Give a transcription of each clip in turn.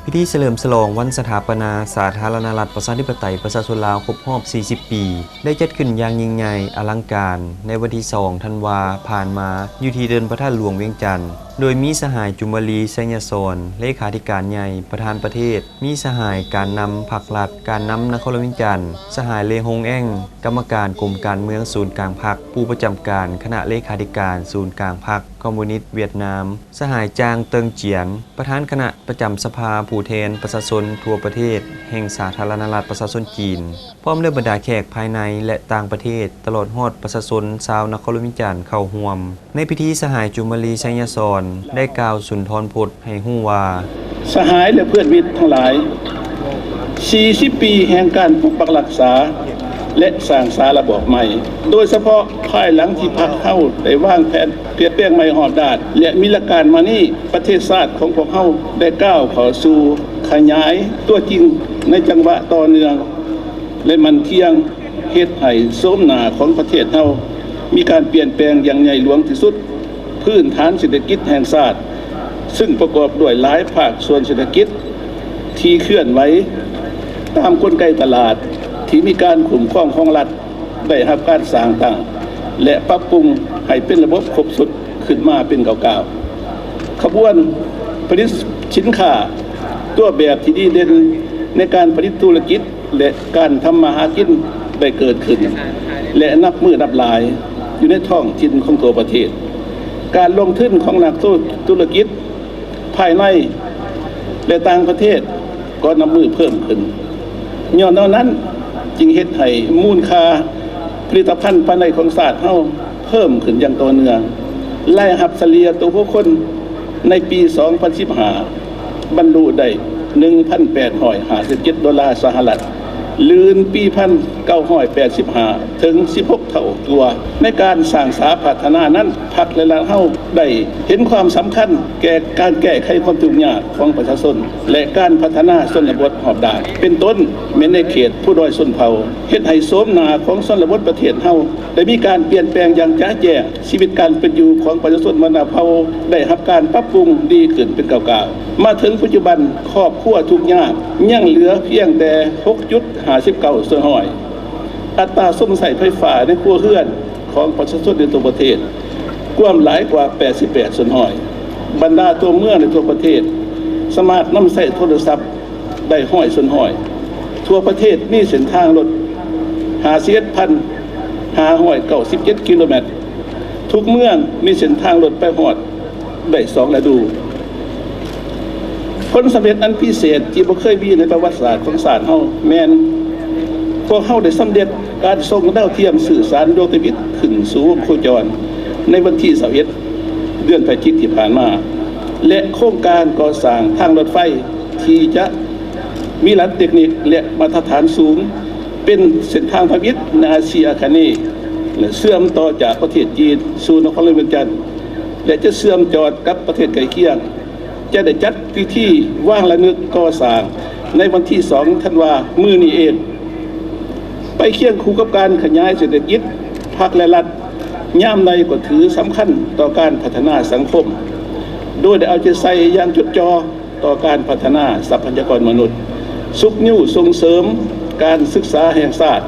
พิธีเฉลิมฉลองวันสถาปนาสาธารณรัฐประชาธิปไตยประชาชนลาวครบรอบ 40 ปี ได้จัดขึ้นอย่างยิ่งใหญ่อลังการในวันที่ 2 ธันวาผ่านมาอยู่ที่เดินพระธาตุหลวงเวียงจันทน์โดยมีสหายจุมลีไสยศรเลขาธิการใหญ่ประธานประเทศมีสหายการนำพรรครัฐการนำนครเวียงจันทน์สหายเลฮงแองกรรมการกรมการเมืองศูนย์กลางพรรคผู้ประจำการคณะเลขาธิการศูนย์กลางพรรคคอมมิวนิสต์เวียดนามสหายจางเติงเจียนประธานคณะประจำสภาผู้แทนประชาชนทั่วประเทศแห่งสาธารณรัฐประชาชนจีนพร้อมด้วยบรรดาแขกภายในและต่างประเทศตลอดฮอดประชาชนชาวนครเวียงจันทน์เข้าร่วมในพิธีสหายจุมลีไสยศรได้กล่าวสุนทรพจน์ให้ฮู้ว่าสหายและเพื่อนมิตรทั้งหลาย40 ปีแห่งการปกปักรักษาและสร้างสาระบบใหม่โดยเฉพาะภายหลังที่พรรคเฮาได้วางแผนเปลี่ยนแปลงใหม่หอบด้านและมีหลักการมานี่ประเทศชาติของพวกเฮาได้ก้าวเข้าสู่ขยายตัวจริงในจังหวะต่อเนื่องและมันเที่ยงเฮ็ดให้โสมหน้าของประเทศเฮามีการเปลี่ยนแปลงอย่างใหญ่หลวงที่สุดพื้นฐานเศรษฐกิจแห่งชาติซึ่งประกอบด้วยหลายภาคส่วนเศรษฐกิจที่เคลื่อนไหวตามกลไกตลาดที่มีการคุ้มครองของรัฐได้รับการสร้างตั้งและปรับปรุงให้เป็นระบบครบสุดขึ้นมาเป็นเก่าๆขบวนผลิตสินค้าตัวแบบที่ดีเด่นในการผลิตธุรกิจและการทำมาหากินได้เกิดขึ้นและนับมือนับหลายอยู่ในท้องถิ่นของตัวประเทศการลงทุนของนักธุรกิจภายในและต่างประเทศก็นับมือเพิ่มขึ้นย้อนนั้นจึงเฮ็ดให้มูลค่าผลิตภัณฑ์ภายในของชาติเฮาเพิ่มขึ้นอย่างต่อเนื่องรายรับเฉลี่ยตัวผู้คนในปี 2015 บรรลุได้ 1,857 ดอลลาร์สหรัฐลืนปี 1985 ถึง 16 เท่าตัวในการสร้างสาพัฒนานั้นพรรคและเฮาได้เห็นความสำคัญแก่การแก้ไขความทุกข์ยากของประชาชนและการพัฒนาชนบทหอบด้านเป็นต้นแม้ในเขตผู้ด้อยชนเผ่าเฮ็ดให้โสมหน้าของชนบทประเทศเฮาได้มีการเปลี่ยนแปลงอย่างจ้าแจ้ชีวิตการเป็นอยู่ของประชาชนวรรณเผ่าได้รับการปรับปรุงดีขึ้นเป็นเก่าๆมาถึงปัจจุบันครอบครัวทุกข์ยากยังเหลือเพียงแต่ 6.59 ส่วนห้อยอัตราส้มใส่ไฟฟ้าในครัวเรือนของประชาชนในตัวประเทศกว้างหลายกว่า 88 ส่วนห้อยบรรดาตัวเมืองในตัวประเทศสามารถนำใส่โทรศัพท์ได้ห้อยส่วนห้อยทั่วประเทศมีเส้นทางรถ51,597 กิโลเมตรทุกเมืองมีเส้นทางรถไปฮอดได้2ฤดูผลสำเร็จอันพิเศษที่บ่เคยมีในประวัติศาสตร์ของชาติเฮาแม่นพวกเฮาได้สำเร็จการส่งดาวเทียมสื่อสารดวงอาทิตย์ขึ้นสู่วงโคจรในวันที่21เดือนพฤศจิกายนที่ผ่านมาและโครงการก่อสร้างทางรถไฟที่จะมีระดับเทคนิคและมาตรฐานสูงเป็นเส้นทางพาณิชย์ในอาเซียอาคเนย์และเชื่อมต่อจากประเทศจีนสู่นครหลวงเวียงจันทน์และจะเชื่อมจอดกับประเทศใกล้เคียงจะได้จัดพิธีว่างระลึกก่อสร้างในวันที่ 2 ธันวาคมมื้อนี้เองไปเคียงคู่กับการขยายเศรษฐกิจภาคและรัฐย่ามใดก็ถือสำคัญต่อการพัฒนาสังคมโดยได้เอาใจใส่อย่างจดจ่อต่อการพัฒนาทรัพยากรมนุษย์สุขนิ้วส่งเสริมการศึกษาแห่งชาติ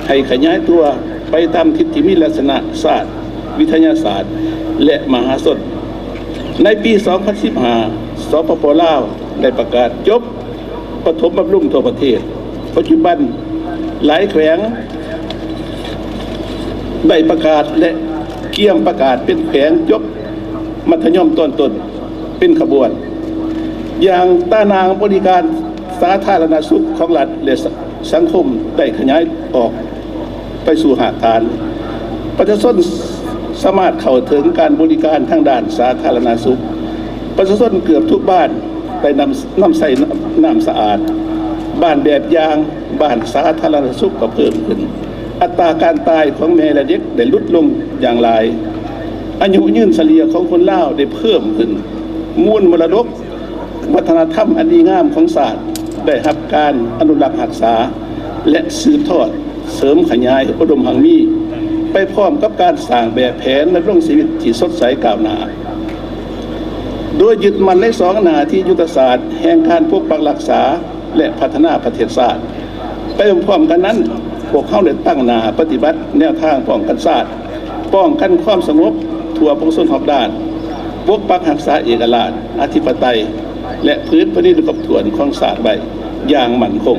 ให้ขยายตัวไปตามทิศที่มีลักษณะศาสตร์วิทยาศาสตร์และมหาศาสตร์ในปี 2015 สปป.ลาวได้ประกาศจบปฐมบำรุงทั่วประเทศปัจจุบันหลายแขวงได้ประกาศและเกี่ยมประกาศเป็นแขวงจบมัธยมต้นเป็นขบวนอย่างตานางบริการสาธารณสุขของรัฐและสังคมได้ขยายออกไปสู่หากฐานประชาชนสามารถเข้าถึงการบริการทางด้านสาธารณสุขประชาชนเกือบทุกบ้านได้นำใส่น้ำสะอาดบ้านแบบยางบ้านสาธารณสุขก็เพิ่มขึ้นอัตราการตายของแม่และเด็กได้ลดลงอย่างไรอายุยืนเฉลี่ยของคนลาวได้เพิ่มขึ้นมูลมรดกวัฒนธรรมอันดีงามของศาสตร์ได้รับการอนุรักษ์รักษาและสืบทอดเสริมขยายอุดมหังมีไปพร้อมกับการสร้างแบบแผนดำรงชีวิตที่สดใสก้าวหน้า โดยยึดมั่นใน2หน้าที่ยุทธศาสตร์แห่งการปกปักรักษาและพัฒนาประเทศชาติไปพร้อมกันนั้นพวกเขาได้ตั้งหน้าปฏิบัติแนวทางป้องกันชาติป้องกันความสงบทั่วประชาชนรอบด้านปกปักรักษาเอกราชอธิปไตยและพื้นแผ่นดินกับถ่วนของชาติไว้อย่างมั่นคง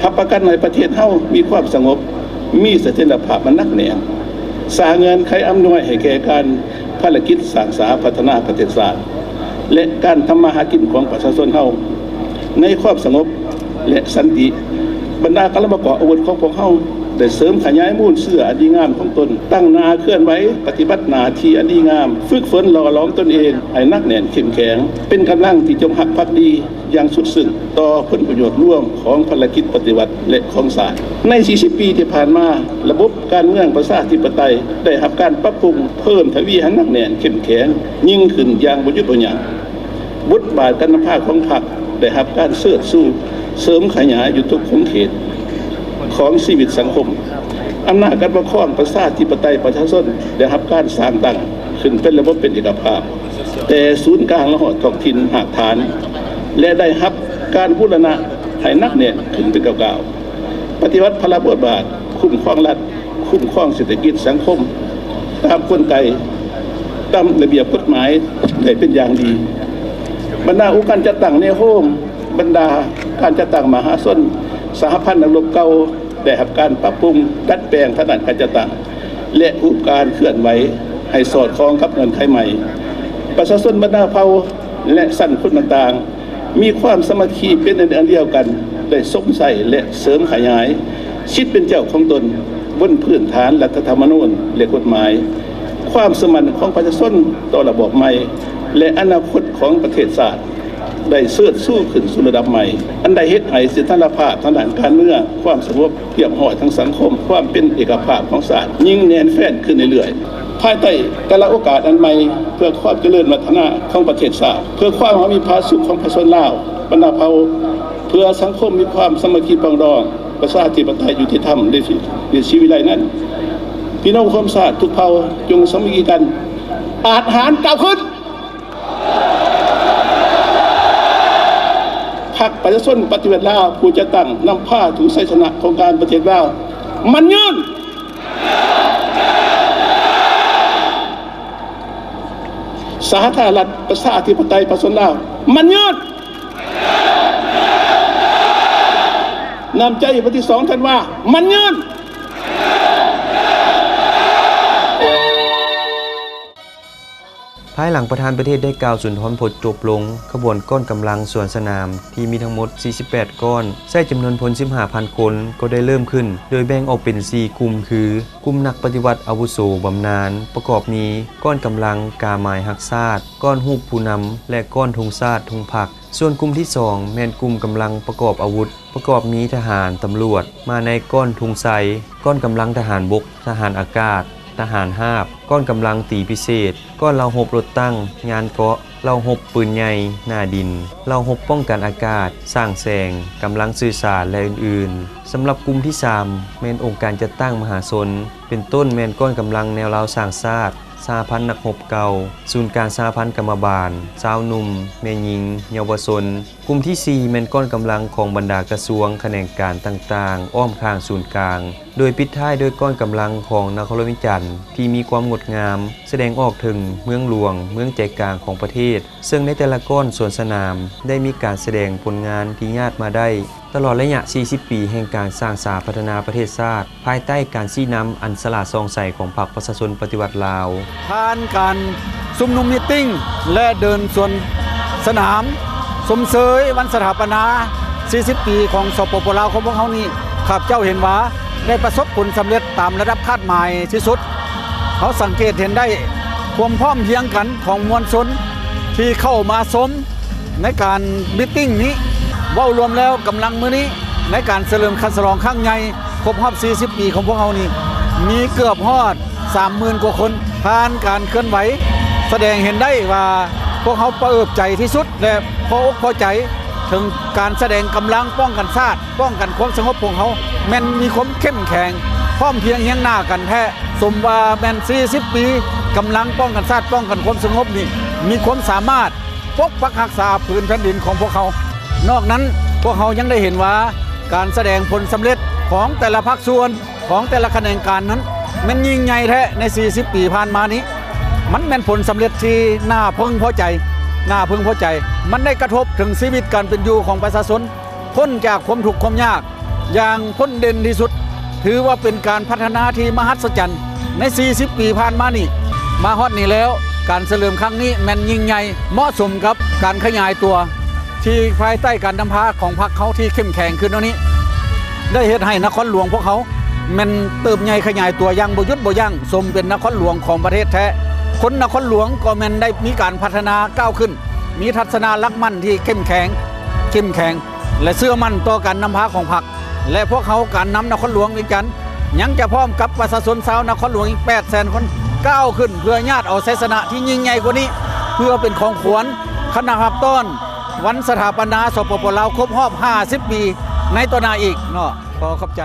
ทับประกันในประเทศเฮามีความสงบมีเสถียรภาพมันนักแน่นสร้างเงินไขอำนวยให้แก่การภารกิจสร้างสาพัฒนาประเทศชาติและการทำมาหากินของประชาชนเฮาในความสงบและสันติบรรดากำลังประกอบอาวุธของพวกเฮาได้เสริมขยายมูลเสื้ออันดีงามของตนตั้งนาเคลื่อนไหวปฏิบัติหน้าที่อันดีงามฝึกฝนหล่อหลอมตนเองให้นักแน่นเข้มแข็งเป็นกำลังที่จงหักภักดีอย่างสุดซึ้งต่อผลประโยชน์ร่วมของภารกิจปฏิวัติและของศาสตร์ใน 40 ปีที่ผ่านมาระบบการเมืองประชาธิปไตยได้รับการปรับปรุงเพิ่มทวีให้นักแน่นเข้มแข็งยิ่งขึ้นอย่างบ่หยุดบ่หย่อนบทบาทการนำพาของพรรคได้รับการเสริมสู้เสริมขยายอยู่ทุกขเขตของชีวิตสังคมอำนาจการปกครองประชาธิปไตยประชาชนได้รับการสร้างตั้งขึ้นเป็นระบบเป็นเอกภาพแต่ศูนย์กลางและหอท้องถิ่นหากฐานและได้รับการบูรณะให้นักแน่นขึ้นเป็นเก่าๆปฏิวัติพลบทบาทคุ้มครองรัฐคุ้มครองเศรษฐกิจสังคมตามกลไกตามระเบียบกฎหมายได้เป็นอย่างดีบรรดาองค์การจัดตั้งในโฮมบรรดาการจัดตั้งมหาชนสหพันธ์นักรบเก่าได้รับการปรับปรุงดัดแปลงทางด้านการจัดตั้งและรูปการเคลื่อนไหวให้สอดคล้องกับเงื่อนไขใหม่ประชาชนบรรดาเผ่าและสั้นคนต่างๆมีความสามัคคีเป็นอันเดียวกันได้สมใส่และเสริมขยายชิดเป็นเจ้าของตนบนพื้นฐานรัฐธรรมนูญและกฎหมายความสมันของประชาชนต่อระบบใหม่และอนาคตของประเทศชาติได้เสิร์ชสู้ขึ้นสู่ระดับใหม่อันใดเฮ็ดให้เสถียรภาพทางด้านการเมืองความสงบเรียบร้อยทางสังคมความเป็นเอกภาพของชาติยิ่งแน่นแฟ้นขึ้นเรื่อยๆภายใต้แต่ละโอกาสอันใหม่เพื่อความเจริญวัฒนาของประเทศชาติเพื่อความมีผาสุขของประชาชนลาวบรรดาเผ่าเพื่อสังคมมีความสามัคคีปรองดองประชาธิปไตยยุติธรรมในชีวิตใดนั้นพี่น้องคนชาติทุกเผ่าจงสามัคคีกันอาจหารก้าวขึ้นพรรคประชาชนปฏิวัติลาวผู้จะตั้งนำผ้าถึงชัยชนะของการประเทศลาวมันยืนสาธารณรัฐประชาธิปไตยประชาชนลาวมันยืนนำใจวันที่2 ธันวามันยืนภายหลังประธานประเทศได้กล่าวสุนทรพจน์จบลงขบวนก้อนกำลังสวนสนามที่มีทั้งหมด 48 ก้อนใช้จำนวนพล 15,000 คนก็ได้เริ่มขึ้นโดยแบ่งออกเป็น 4 กลุ่มคือกลุ่มนักปฏิวัติอาวุโสบำนาญประกอบนี้ก้อนกำลังกาหมายฮักชาติก้อนฮูปผู้นำและก้อนธงชาติธงพรรคส่วนกลุ่มที่ 2 แม่นกลุ่มกำลังประกอบอาวุธประกอบมีทหารตำรวจมาในก้อนทุงไซก้อนกำลังทหารบกทหารอากาศทหารหาบก้อนกำลังตีพิเศษก้อนเหล่าหบรถตั้งงานเกาะเหล่าหบปืนใหญ่หน้าดินเหล่าหบป้องกันอากาศสร้างแสงกำลังสื่อสารและอื่นๆสำหรับกลุ่มที่ 3 แม่นองค์การจัดตั้งมหาชนเป็นต้นแม่นก้อนกำลังแนวราวสร้างชาติสหพันธ์นักรบเก่าศูนย์การสหพันธ์กรรมบาลชาวหนุ่มแม่หญิงเยาวชนกลุ่มที่ 4 แม่นก้อนกำลังของบรรดากระทรวงแขนงการต่างๆอ้อมข้างศูนย์กลางโดยปิดท้ายด้วยก้อนกำลังของนครวิจันทร์ที่มีความงดงามแสดงออกถึงเมืองหลวงเมืองใจกลางของประเทศซึ่งในแต่ละก้อนสวนสนามได้มีการแสดงผลงานที่ญาติมาได้ตลอดระยะ 40 ปีแห่งการสร้างสาพัฒนาประเทศชาติภายใต้การชี้นำอันสละซองใสของพรรคประชาชนปฏิวัติลาวผ่านการชุมนุมมีตติ้งและเดินสวนสนามสมเสยวันสถาปนา 40 ปีของสปป.ลาวของพวกเขานี่ข้าพเจ้าเห็นว่าได้ประสบผลสำเร็จตามระดับคาดหมายที่สุดเขาสังเกตเห็นได้ความพร้อมเพรียงกันของมวลชนที่เข้ามาชมในการมีตติ้งนี้เว้ารวมแล้วกำลังมื้อนี้ในการเฉลิมฉลองครั้งใหญ่ครบรอบ 40 ปีของพวกเขานี่มีเกือบฮอด 30,000 กว่าคนผ่านการเคลื่อนไหวแสดงเห็นได้ว่าพวกเขาปลื้มใจที่สุดและพออกพอใจถึงการแสดงกำลังป้องกันชาติป้องกันความสงบของเขาแม่นมีความเข้มแข็งพร้อมเพียงเฮียงหน้ากันแท้สมว่าแม่น 40 ปี กำลังป้องกันชาติป้องกันความสงบนี่มีความสามารถปกปักรักษาพื้นแผ่นดินของพวกเขานอกนั้นพวกเขายังได้เห็นว่าการแสดงผลสำเร็จของแต่ละภาคส่วนของแต่ละแขนงการนั้นมันยิ่งใหญ่แท้ใน40ปีผ่านมานี้มันเป็นผลสำเร็จที่น่าพึงพอใจมันได้กระทบถึงชีวิตการเป็นอยู่ของประชาชนพ้นจากความทุกข์ความยากอย่างพ้นเด่นที่สุดถือว่าเป็นการพัฒนาที่มหัศจรรย์ใน40ปีผ่านมานี่มาฮอดนี้แล้วการเฉลิมครั้งนี้แม่นยิ่งใหญ่เหมาะสมกับการขยายตัวที่ภายใต้การนำพาของพรรคเขาที่เข้มแข็งขึ้นตรงนี้ได้เฮ็ดให้นครหลวงพวกเขาแม่นเติบใหญ่ขยายตัวอย่างบ่หยุดบ่ยั้งสมเป็นนครหลวงของประเทศแท้คนนครหลวงก็แม่นได้มีการพัฒนาก้าวขึ้นมีทัศนาลักมั่นที่เข้มแข็งและเชื่อมั่นต่อการนำพาของพรรคและพวกเขาการนำนครหลวงอีกกันยังจะพร้อมกับประชาชนชาวนครหลวงอีก 800,000 คนก้าวขึ้นเพื่อญาติเอาชัยชนะที่ยิ่งใหญ่กว่านี้เพื่อเป็นของขวัญคณะรับต้อนวันสถาปนาสปปลาวครบรอบ50 ปีในต่อหน้าอีกเนาะขอขอบใจ